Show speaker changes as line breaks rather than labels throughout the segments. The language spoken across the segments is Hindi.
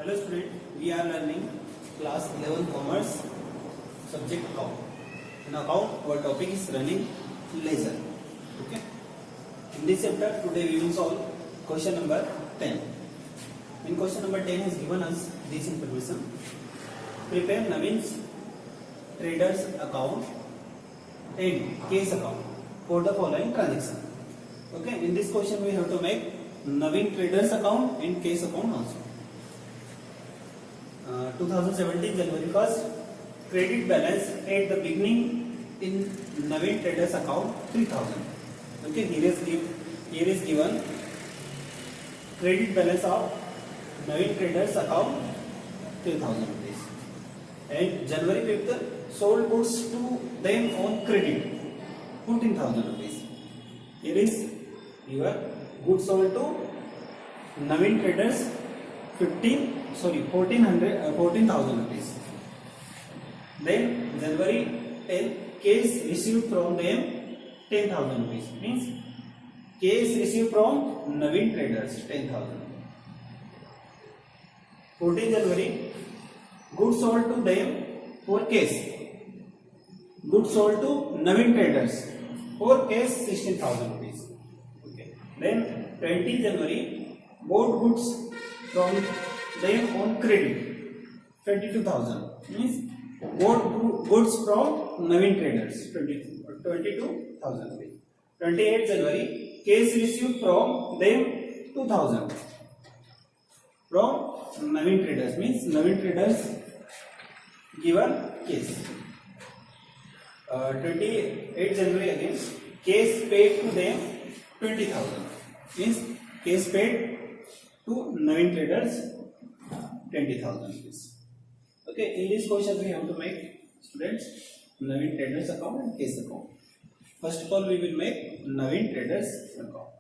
Hello student, we are learning class 11 commerce subject account. In account our topic is running ledger. Okay. In this chapter today we will solve question number 10. In question number 10 has given us this information. Prepare Navin's traders account and case account for the following transaction. Okay. In this question we have to make Navin traders account and case account also. 2017 January 1st, credit balance at the beginning in Navin traders account 3000. Okay, here is given credit balance of Navin traders account 3000 rupees. And January 5th, sold goods to them on credit 14,000 rupees. Here is your goods sold to Navin traders 14,000 rupees. Then January 10, case received from them 10,000 rupees. Means case received from Navin traders 10,000. 14 January, goods sold to them for case. Goods sold to Navin traders for case 16,000 rupees. Okay. Then 20 January, bought goods from them on credit 22,000. Means bought goods from Navin traders 22,000 rupees. 28 January, case received from them 2,000 from Navin traders. Means Navin traders given case. 28 January again, case paid to them 20,000. Means case paid to Navin traders 20,000 rupees. Okay, in this question we have to make, students, Navin traders account and case account. First of all we will make Navin traders account.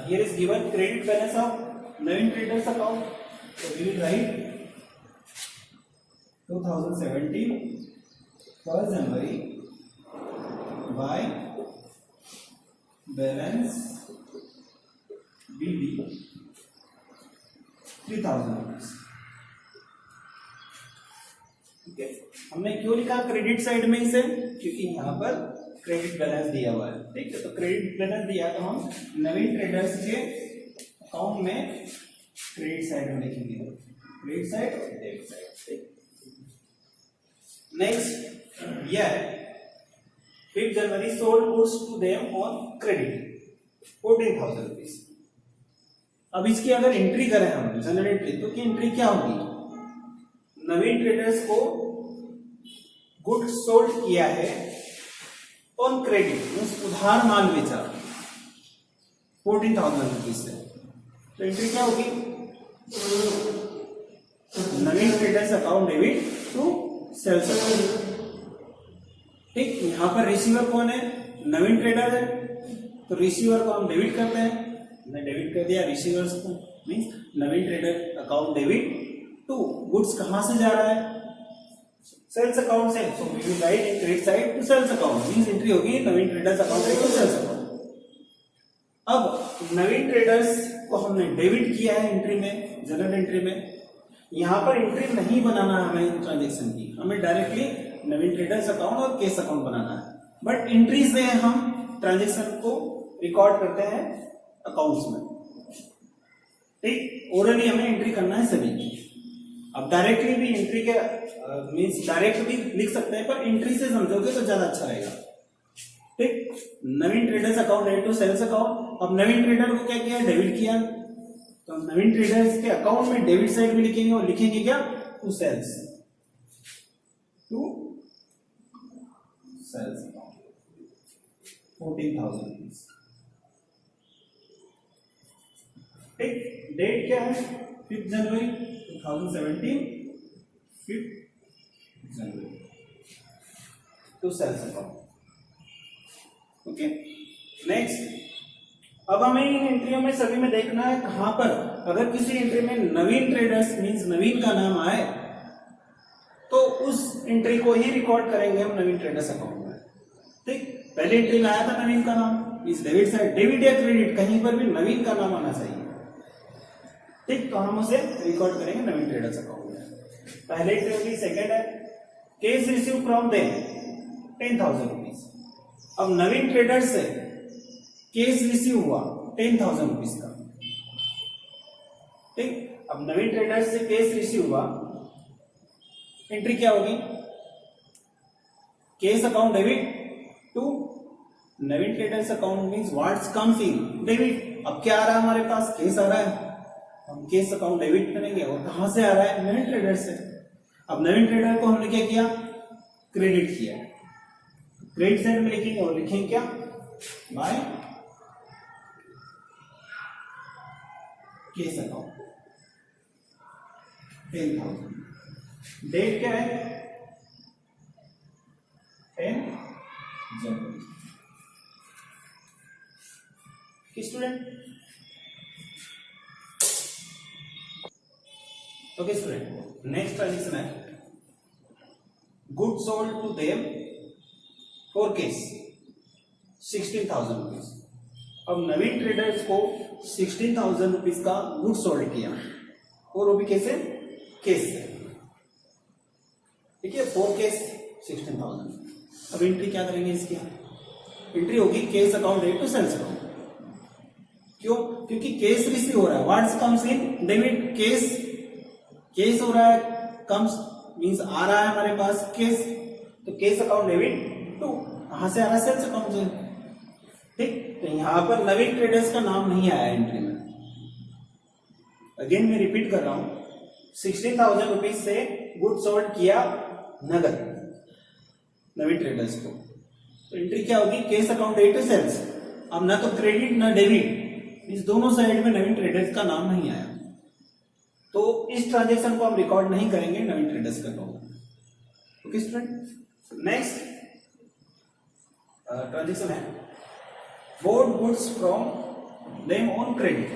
Here is given credit balance of Navin traders account. So we will write 2017 1st January by balance BB 3,000 rupees. Okay. हमने क्यों लिखा क्रेडिट साइड में इसे, क्योंकि यहाँ पर क्रेडिट बैलेंस दिया हुआ है. ठीक है, तो क्रेडिट बैलेंस दिया तो हम नवीन ट्रेडर्स के अकाउंट में क्रेडिट साइड में लिखेंगे, क्रेडिट साइड और डेबिट साइड. नेक्स्ट, यह 5 January sold goods to them on credit 14,000 rupees. अब इसकी अगर एंट्री करें हम जनरल एंट्री, तो की एंट्री क्या होगी? नवीन ट्रेडर्स को गुड सोल्ड किया है ऑन क्रेडिट, मींस उधार माल बेचा 14,000 रुपीज से. तो एंट्री क्या होगी? Naveen traders account debit to sales account. ठीक, यहां पर रिसीवर कौन है? नवीन ट्रेडर है, तो रिसीवर को हम डेबिट करते हैं. हमने डेबिट कर दिया रिसीवर्स को, means Naveen trader account debit to goods कहां से जा रहा है? सेल्स अकाउंट से. So we will write in credit side to sales account. Means entry होगी Naveen traders account to sales account. अब नवीन ट्रेडर्स को हमने डेबिट किया है एंट्री में, जनरल एंट्री में. यहां पर एंट्री नहीं बनाना है हमें ट्रांजेक्शन की, हमें डायरेक्टली नवीन ट्रेडर्स अकाउंट और केस अकाउंट बनाना है. बट एंट्री से हम ट्रांजेक्शन को रिकॉर्ड करते हैं अकाउंट्स में. ठीक, ओरली हमें एंट्री करना है सभी की. अब डायरेक्टली भी एंट्री के मींस डायरेक्ट भी लिख सकते हैं, पर एंट्री से समझोगे तो ज्यादा अच्छा रहेगा. ठीक, Naveen traders account debit to sales account. अब नवीन ट्रेडर को क्या किया? डेबिट किया. तो नवीन ट्रेडर्स के अकाउंट में डेबिट साइड में लिखेंगे, और लिखेंगे क्या? To sales, to sales account 14,000 rupees. ठीक, डेट क्या है? 5 January 2017, 5 January to sales account. Okay. Next, अब हमें इन एंट्रियों में सभी में देखना है कहां पर अगर किसी एंट्री में नवीन ट्रेडर्स मींस नवीन का नाम आए तो उस एंट्री को ही रिकॉर्ड करेंगे हम नवीन ट्रेडर्स अकाउंट में. ठीक, पहले एंट्री में आया था नवीन का नाम, मींस डेबिट साइड, डेबिट या क्रेडिट कहीं पर भी नवीन का नाम आना चाहिए. ठीक, तो हम उसे रिकॉर्ड करेंगे नवीन ट्रेडर्स अकाउंट में। पहले एक्टिविटी सेकंड है cash receive from them 10,000 rupees. अब नवीन ट्रेडर्स से केस रिसीव हुआ 10,000 रुपीज का। ठीक, अब नवीन ट्रेडर्स से केस रिसीव हुआ, एंट्री क्या होगी? Cash account debit to Naveen traders account means what's comes in debit. अब क्या आ रहा है हमारे पास? केस आ रहा है, हम केस अकाउंट डेबिट करेंगे और कहां से आ रहा है? नवीन ट्रेडर से। अब नवीन ट्रेडर को हमने क्या किया? क्रेडिट किया। क्रेडिट साइड में लिखेंगे और लिखेंगे क्या? Bye cash account 10,000। डेट क्या है? 10 January. Student okay student, next transaction है good sold to them for cash 16,000 rupees. अब नवीन ट्रेडर्स को 16,000 रुपीज का गुड सोल्ड किया और वो भी कैसे? केस से। ठीक है, फॉर केस 16,000। अब एंट्री क्या करेंगे इसकी? एंट्री होगी cash account debit to sales account. क्यों? क्योंकि केस रिसीव हो रहा है, what's comes in debit. Cash हो रहा है, कम्स मींस आ रहा है हमारे पास केस, तो केस अकाउंट डेबिट टू कहां से आ रहा है? सेल्स अकाउंट से। ठीक, तो यहां पर नवीन ट्रेडर्स का नाम नहीं आया एंट्री में। अगेन मैं रिपीट कर रहा हूं, 16,000 रुपीज से गुड सोल्ड किया नगद नवीन ट्रेडर्स को, तो एंट्री क्या होगी? Cash account debit to sales. अब ना तो क्रेडिट ना डेबिट, इस दोनों साइड में नवीन ट्रेडर्स का नाम नहीं आया, तो इस ट्रांजेक्शन को हम रिकॉर्ड नहीं करेंगे नवीन ट्रेडर्स का नाम। ओके स्टूडेंट, नेक्स्ट ट्रांजेक्शन है board goods from them on credit.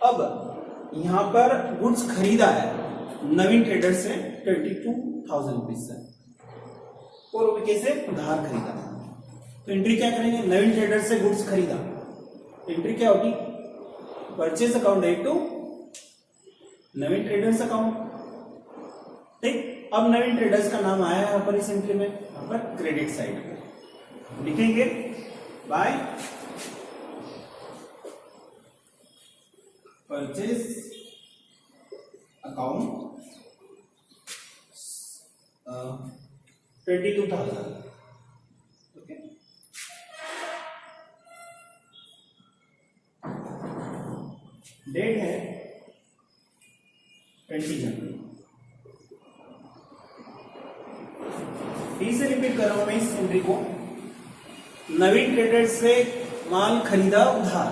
अब यहां पर गुड्स खरीदा है नवीन ट्रेडर से 22,000 रुपीज से और वो कैसे? उधार खरीदा। तो एंट्री क्या करेंगे? नवीन ट्रेडर से गुड्स खरीदा, एंट्री क्या होगी? Purchase account debit to Naveen traders account. ठीक, अब नवीन ट्रेडर्स का नाम आया है यहां पर इस एंट्री में, यहां पर क्रेडिट साइड में लिखेंगे by purchase account 22,000। Okay, date है 20 जनवरी। फिर से रिपीट कर रहा हूं मैं इस एंट्री को। नवीन ट्रेडर्स से माल खरीदा उधार,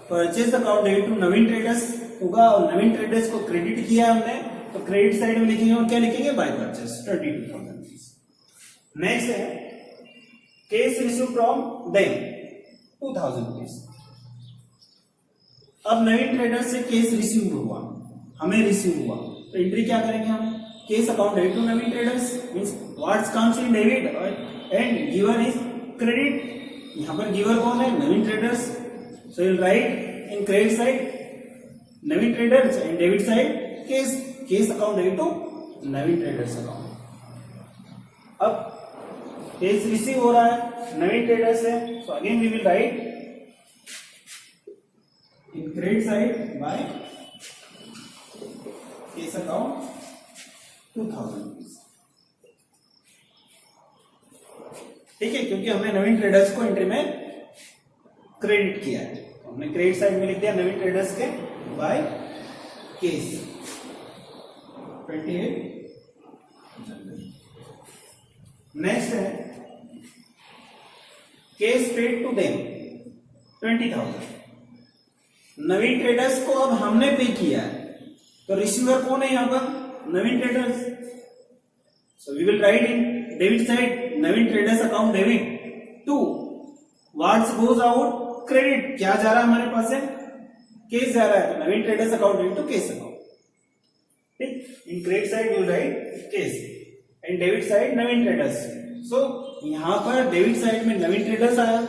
purchase account debit to Naveen traders होगा और नवीन ट्रेडर्स को क्रेडिट किया हमने, तो क्रेडिट साइड में लिखेंगे और क्या लिखेंगे? By purchase 22,000 rupees. नेक्स्ट है cash receive from them 2,000 rupees. अब नवीन ट्रेडर्स से केस रिसीव हुआ, हमें रिसीव हुआ, तो एंट्री क्या करेंगे हम? Cash account debit to Naveen traders means what's comes in debit and giver is credit. यहां पर गिवर कौन है? Naveen traders. So you write in credit side Naveen traders and debit side cash account debit to Naveen traders account. अब केस रिसीव हो रहा है नवीन ट्रेडर्स से, so again we will write in credit side by cash account 2,000 rupees. ठीक है, क्योंकि हमने नवीन ट्रेडर्स को एंट्री में क्रेडिट किया है, हमने क्रेडिट साइड में लिख दिया नवीन ट्रेडर्स के बाय केस 28 जनवरी। नेक्स्ट है cash paid to them 20,000। Naveen traders को अब हमने पे किया है, तो रिसीवर कौन है यहां पर? Naveen traders. So we will write in debit side Naveen traders account debit to what's goes out credit. क्या जा रहा है हमारे पास? है केस जा रहा है, तो Naveen traders account debit to cash account. ठीक, in credit side you write cash and debit side Naveen traders. सो यहां पर डेबिट साइड में नवीन ट्रेडर्स आया,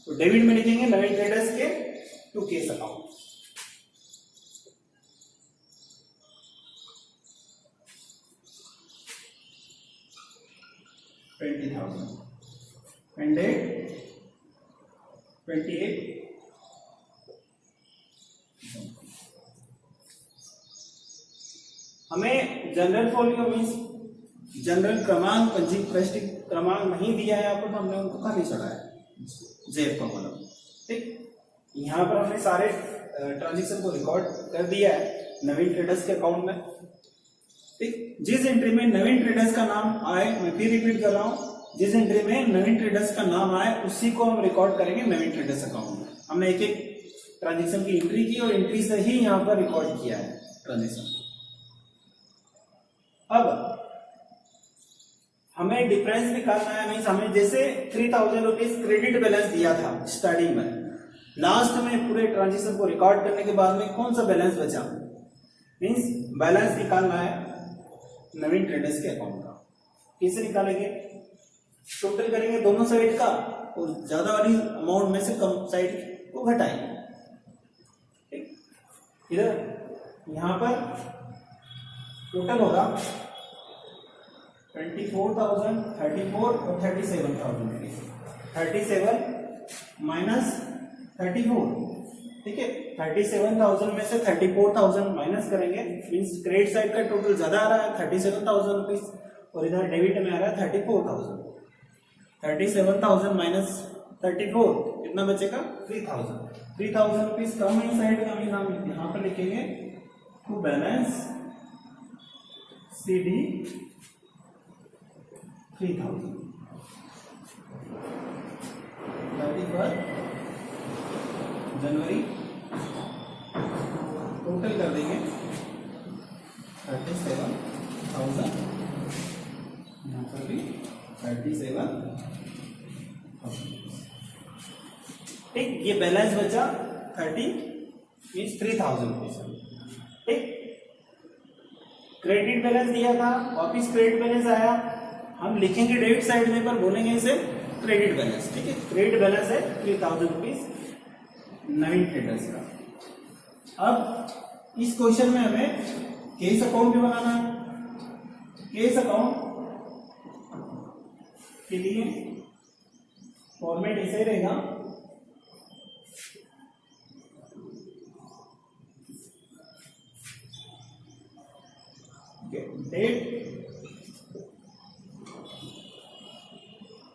तो डेबिट में लिखेंगे नवीन ट्रेडर्स के to cash account. 20,000 and date 28. हमें जनरल फोलियो मीन्स जनरल क्रमांक, पंजीकृत पृष्ठ क्रमांक नहीं दिया है आपको, तो हमने उनको खाली चढ़ाया जेब का कॉलम। ठीक, यहाँ पर हमने सारे ट्रांजेक्शन को रिकॉर्ड कर दिया है नवीन ट्रेडर्स के अकाउंट में। ठीक, जिस एंट्री में नवीन ट्रेडर्स का नाम आए, मैं फिर रिपीट कर रहा हूँ, जिस एंट्री में नवीन ट्रेडर्स का नाम आए उसी को हम रिकॉर्ड करेंगे नवीन ट्रेडर्स अकाउंट में। हमने एक एक ट्रांजेक्शन की एंट्री की और एंट्री से ही यहाँ पर रिकॉर्ड किया है ट्रांजेक्शन। अब हमें डिफरेंस निकालना है, मीन्स हमें जैसे 3000 रुपीज क्रेडिट बैलेंस दिया था स्टार्टिंग में, लास्ट में पूरे ट्रांजेक्शन को रिकॉर्ड करने के बाद में कौन सा बैलेंस बचा, मीन्स बैलेंस निकालना है नवीन ट्रेडर्स के अकाउंट का। कैसे निकालेंगे, टोटल करेंगे दोनों साइड का और ज्यादा वाली अमाउंट में से कम साइड को घटाएंगे। ठीक, इधर यहां पर टोटल होगा 24,000, 34 और 37,000 रुपीज। 37 माइनस 34, ठीक है, 37,000 में से 34,000 माइनस करेंगे, मीन्स क्रेडिट साइड का टोटल ज्यादा आ रहा है 37,000 रुपीज और इधर डेबिट में आ रहा है 34,000। 37,000 माइनस 34 कितना बचेगा 3,000। 3,000 रुपीज कम है साइड का, हम यहाँ पर लिखेंगे टू बैलेंस CD 3,000। 31 जनवरी टोटल कर देंगे 37,000, यहाँ पर भी 37,000। ठीक, ये बैलेंस बचा 30 मीन्स 3,000 रुपीज। ठीक, क्रेडिट बैलेंस दिया था, वापिस क्रेडिट बैलेंस आया, हम लिखेंगे डेबिट साइड में पर बोलेंगे इसे क्रेडिट बैलेंस। ठीक है, क्रेडिट बैलेंस है 3,000 रुपीज नवीन ट्रेडर्स का। अब इस क्वेश्चन में हमें केस अकाउंट भी बनाना है। केस अकाउंट के लिए फॉर्मेट ऐसे ही रहेगा, date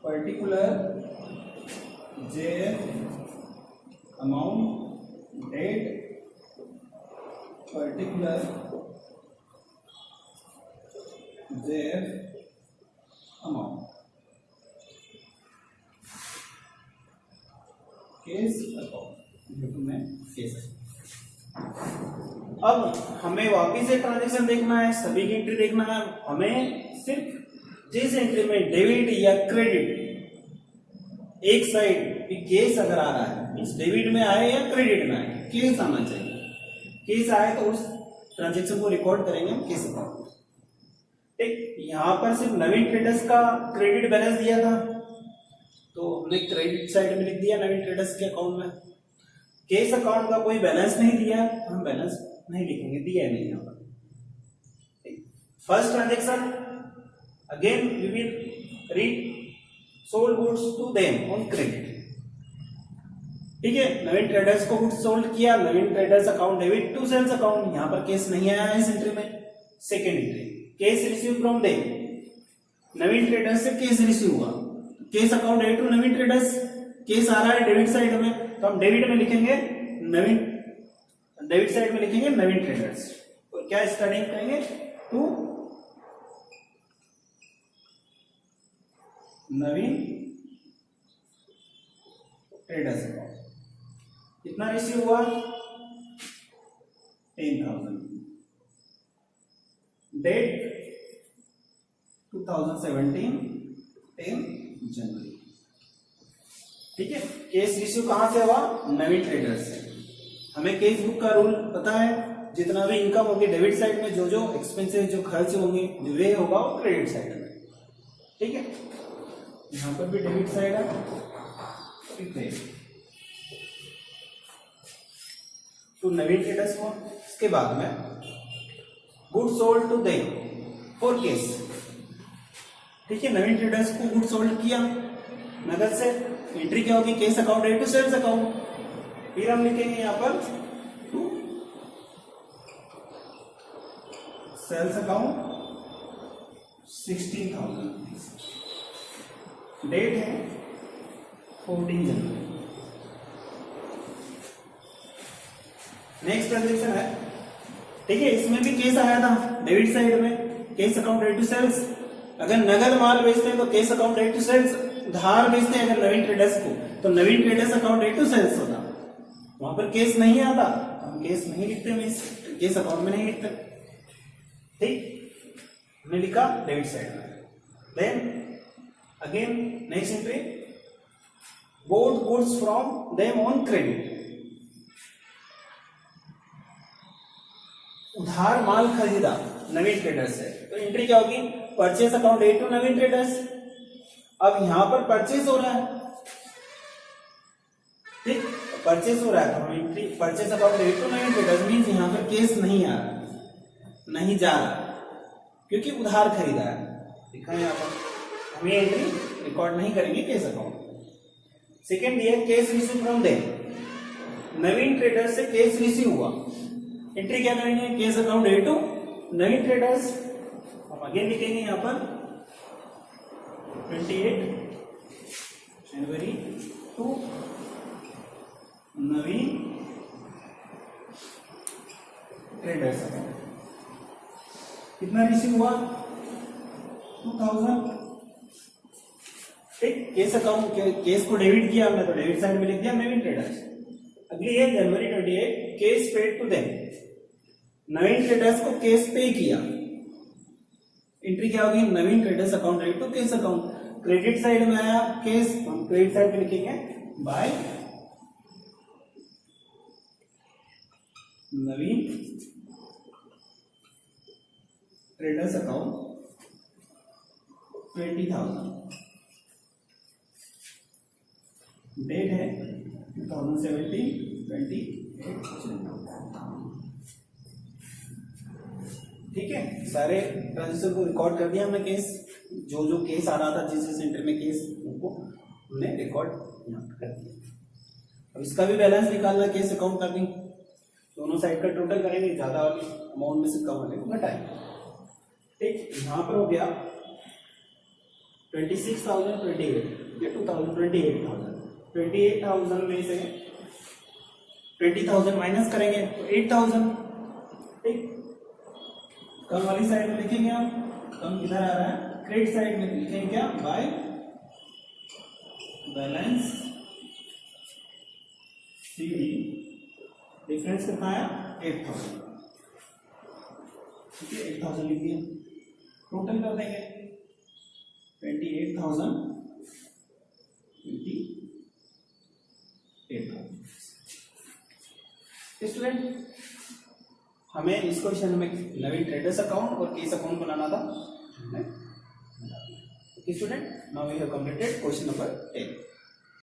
particular JF amount, date particular JF amount, cash account में केस। अब हमें वापिस से ट्रांजेक्शन देखना है, सभी की एंट्री देखना है। हमें सिर्फ जिस एंट्री में डेबिट या क्रेडिट एक साइड केस अगर आ रहा है, मीन्स डेबिट में आए या क्रेडिट में आए, केस आना चाहिए। केस आए तो उस ट्रांजेक्शन को रिकॉर्ड करेंगे हम केस अकाउंट। ठीक, यहां पर सिर्फ नवीन ट्रेडर्स का क्रेडिट बैलेंस दिया था तो हमने क्रेडिट साइड में लिख दिया नवीन ट्रेडर्स के अकाउंट में। केस अकाउंट का कोई बैलेंस नहीं दिया तो हम बैलेंस नहीं लिखेंगे, दिया नहीं यहाँ पर। First transaction again we will read sold goods to them on credit. ठीक है, नवीन ट्रेडर्स को गुड्स सोल्ड किया, Naveen traders account debit to sales account. यहाँ पर केस नहीं आया है इस एंट्री में। Second entry cash receive from them, Naveen traders से केस रिसीव हुआ, cash account debit to Naveen traders, cash आ रहा है डेबिट साइड में तो हम डेबिट में लिखेंगे नवीन, डेबिट साइड में लिखेंगे नवीन ट्रेडर्स और क्या स्टार्टिंग करेंगे टू नवीन ट्रेडर्स अकाउंट। कितना रिसीव हुआ 10,000। डेट 2017 10 जनवरी। ठीक है, केस रिसीव कहां से हुआ नवीन ट्रेडर्स से। हमें केस बुक का रूल पता है, जितना भी इनकम होगी डेबिट साइड में, जो जो एक्सपेंसेस जो खर्च होंगे वे होगा वो क्रेडिट साइड में। ठीक है, यहां पर भी डेबिट साइड है, ठीक है, तो नवीन ट्रेडर्स को। इसके बाद में good sold to them for cash. ठीक है, नवीन ट्रेडर्स को गुड्स सोल्ड किया नगद से, एंट्री क्या होगी, cash account A to sales account. फिर हम लिखेंगे यहाँ पर टू सेल्स अकाउंट 16,000, डेट है 14 जनवरी। नेक्स्ट ट्रांजेक्शन है, ठीक है, इसमें भी केस आया था डेबिट साइड में, cash account A to sales. अगर नगद माल बेचते हैं तो cash account A to sales, उधार बेचते हैं अगर नवीन ट्रेडर्स को तो Naveen traders account A to sales होता, वहां पर केस नहीं आता, हम केस नहीं लिखते, मीन्स केस अकाउंट में नहीं लिखते। ठीक, हमने लिखा डेबिट साइड में। Then again next entry, bought goods from them on credit, उधार माल खरीदा नवीन ट्रेडर्स से, तो एंट्री क्या होगी, purchase account A to Naveen traders. अब यहां पर परचेस हो रहा है, ठीक, परचेस हो रहा है तो हम entry purchase account A to Naveen traders, means यहां पर केस नहीं आ रहा, नहीं जा रहा, क्योंकि उधार खरीदा है, लिखा है यहाँ पर, हम ये एंट्री रिकॉर्ड नहीं करेंगे केस अकाउंट। सेकेंड ये cash receive from them, Naveen traders से केस रिसीव हुआ, एंट्री क्या करेंगे, cash account A to Naveen traders. हम अगेन लिखेंगे यहां पर 28 जनवरी टू नवीन ट्रेडर्स अकाउंट। कितना रिसीव हुआ, 2000। ठीक, केस अकाउंट केस को डेबिट किया हमने तो डेबिट साइड में लिख दिया नवीन ट्रेडर्स। अगली है January 28, cash paid to them, Naveen traders को केस पे किया, एंट्री क्या होगी, Naveen traders account rate to cash account. Credit side में आया केस, हम क्रेडिट साइड पे लिखेंगे by Naveen traders account 20,000, date है 2017 28। ठीक है, सारे ट्रांजेक्शन को रिकॉर्ड कर दिया हमने, केस जो जो केस आ रहा था जिस जिस एंट्री में केस, उनको हमने रिकॉर्ड कर दिया। अब इसका भी बैलेंस निकालना, केस अकाउंट का भी, दोनों साइड का टोटल करेंगे, ज्यादा वाली अमाउंट में से कम वाले को घटाएंगे। ठीक, यहाँ पर हो गया 26,028 या 28,000, 28,000 में से 20,000 माइनस करेंगे तो 8,000। ठीक, कम वाली साइड में लिखेंगे हम, कम किधर आ रहा है, क्रेडिट साइड में लिखेंगे क्या, बाय बैलेंस सीडी, डिफरेंस कितना आया 8,000। ठीक है, 8,000 लिख दिया, टोटल कर देंगे 28,000 स्टूडेंट। हमें इस क्वेश्चन में नवीन ट्रेडर्स अकाउंट और केस अकाउंट बनाना था। Student, now we have completed question number 10।